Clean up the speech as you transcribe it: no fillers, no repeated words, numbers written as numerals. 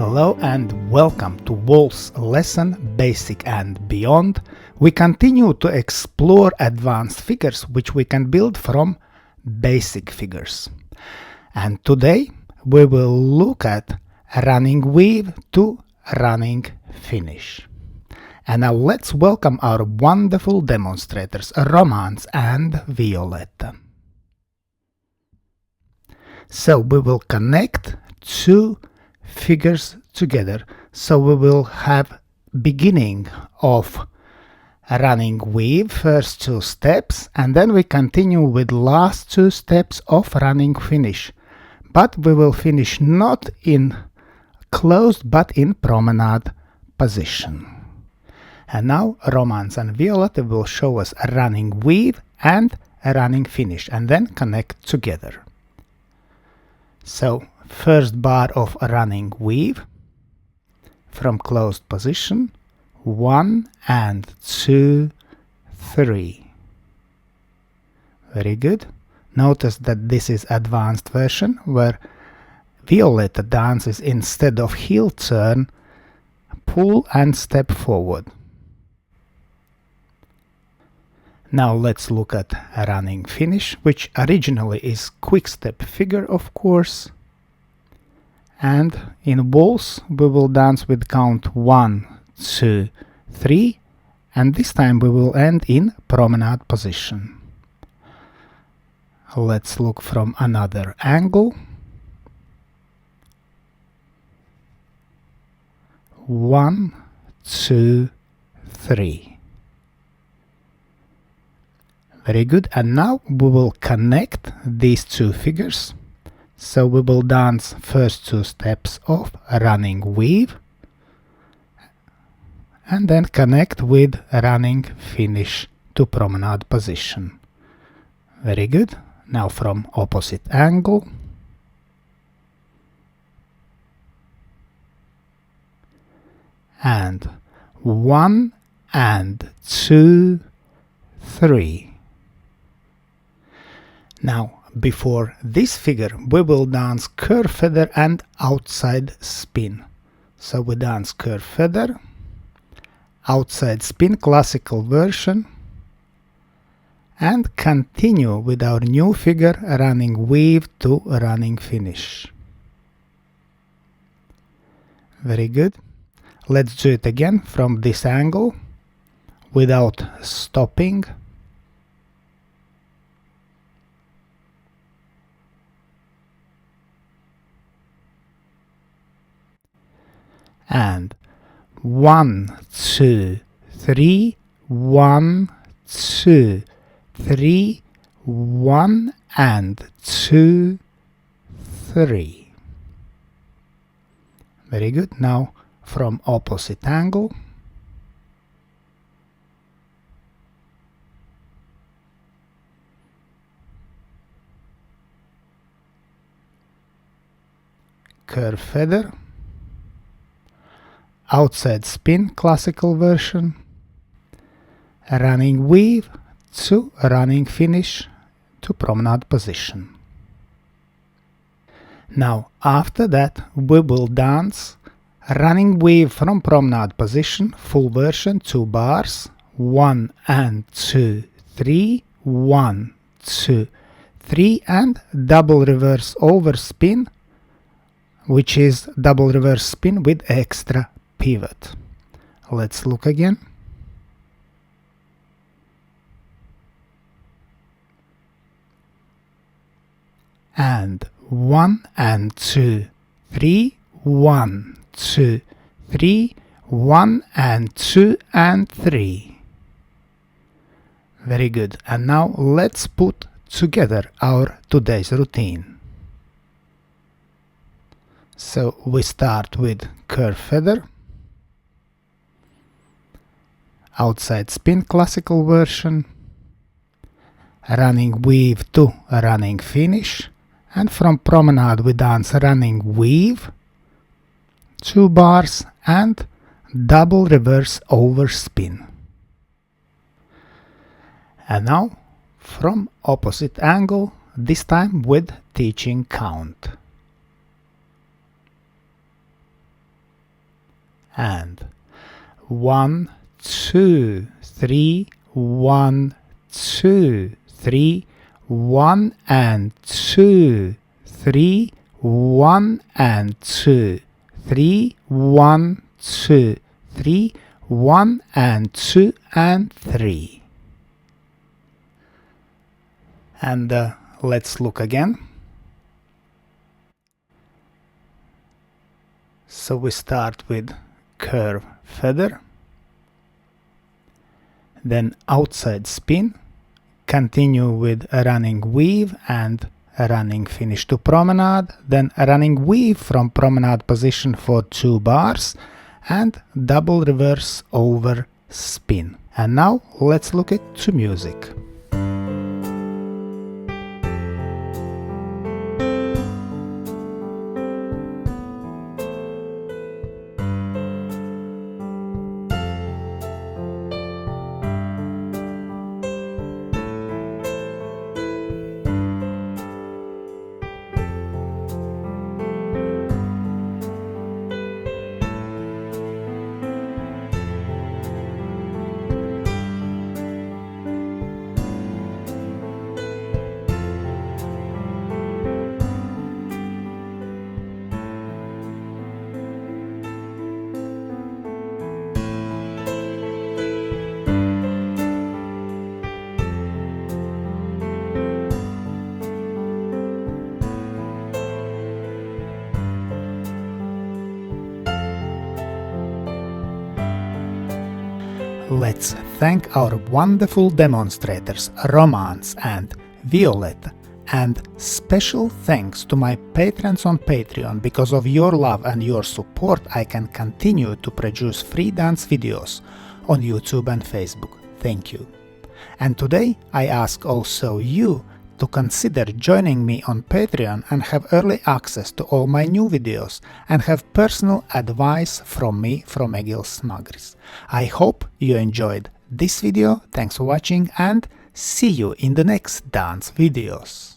Hello and welcome to Waltz lesson Basic and Beyond. We continue to explore advanced figures which we can build from basic figures. And today we will look at running weave to running finish. And now let's welcome our wonderful demonstrators, Romance and Violetta. So we will connect two figures together. So we will have beginning of running weave, first two steps, and then we continue with last two steps of running finish. But we will finish not in closed but in promenade position. And now Romance and Violetta will show us a running weave and a running finish, and then connect together. So first bar of a running weave from closed position, 1 and 2, 3. Very good. Notice that this is advanced version where Violetta dances instead of heel turn, pull and step forward. Now let's look at a running finish, which originally is quick step figure, of course. And in waltz we will dance with count 1, 2, 3, and this time we will end in promenade position. Let's look from another angle. 1, 2, 3. Very good. And now we will connect these two figures. So we will dance first two steps of a running weave and then connect with a running finish to promenade position. Very good. Now from opposite angle. And 1 and 2, 3. Now, before this figure, we will dance curve feather and outside spin. So we dance curve feather, outside spin, classical version, and continue with our new figure, running weave to running finish. Very good. Let's do it again from this angle, without stopping. And 1, 2, 3, 1, 2, 3, 1 and 2, 3. Very good. Now from opposite angle. Curve feather. Outside spin, classical version, running weave to running finish to promenade position. Now after that we will dance running weave from promenade position, full version, 2 bars, 1 and 2, 3, 1, 2, 3, and double reverse over spin, which is double reverse spin with extra pivot. Let's look again. And 1 and 2, 3, 1, 2, 3, 1 and 2 and 3. Very good. And now let's put together our today's routine. So we start with curve feather, outside spin, classical version, running weave to running finish, and from promenade we dance running weave, 2 bars and double reverse over spin. And now from opposite angle, this time with teaching count. and 1, 2, 3, 1, 2, 3, 1 and 2, 3, 1 and 2, 3, 1, 2, 3, 1 and 2 and 3. And let's look again. So we start with curve feather, then outside spin, continue with a running weave and a running finish to promenade, then a running weave from promenade position for 2 bars, and double reverse over spin. And now let's look at to music. Let's thank our wonderful demonstrators Romance and Violetta, and special thanks to my patrons on Patreon. Because of your love and your support, I can continue to produce free dance videos on YouTube and Facebook. Thank you. And today I ask also you to consider joining me on Patreon and have early access to all my new videos and have personal advice from me, from Egils Smagris. I hope you enjoyed this video, thanks for watching, and see you in the next dance videos.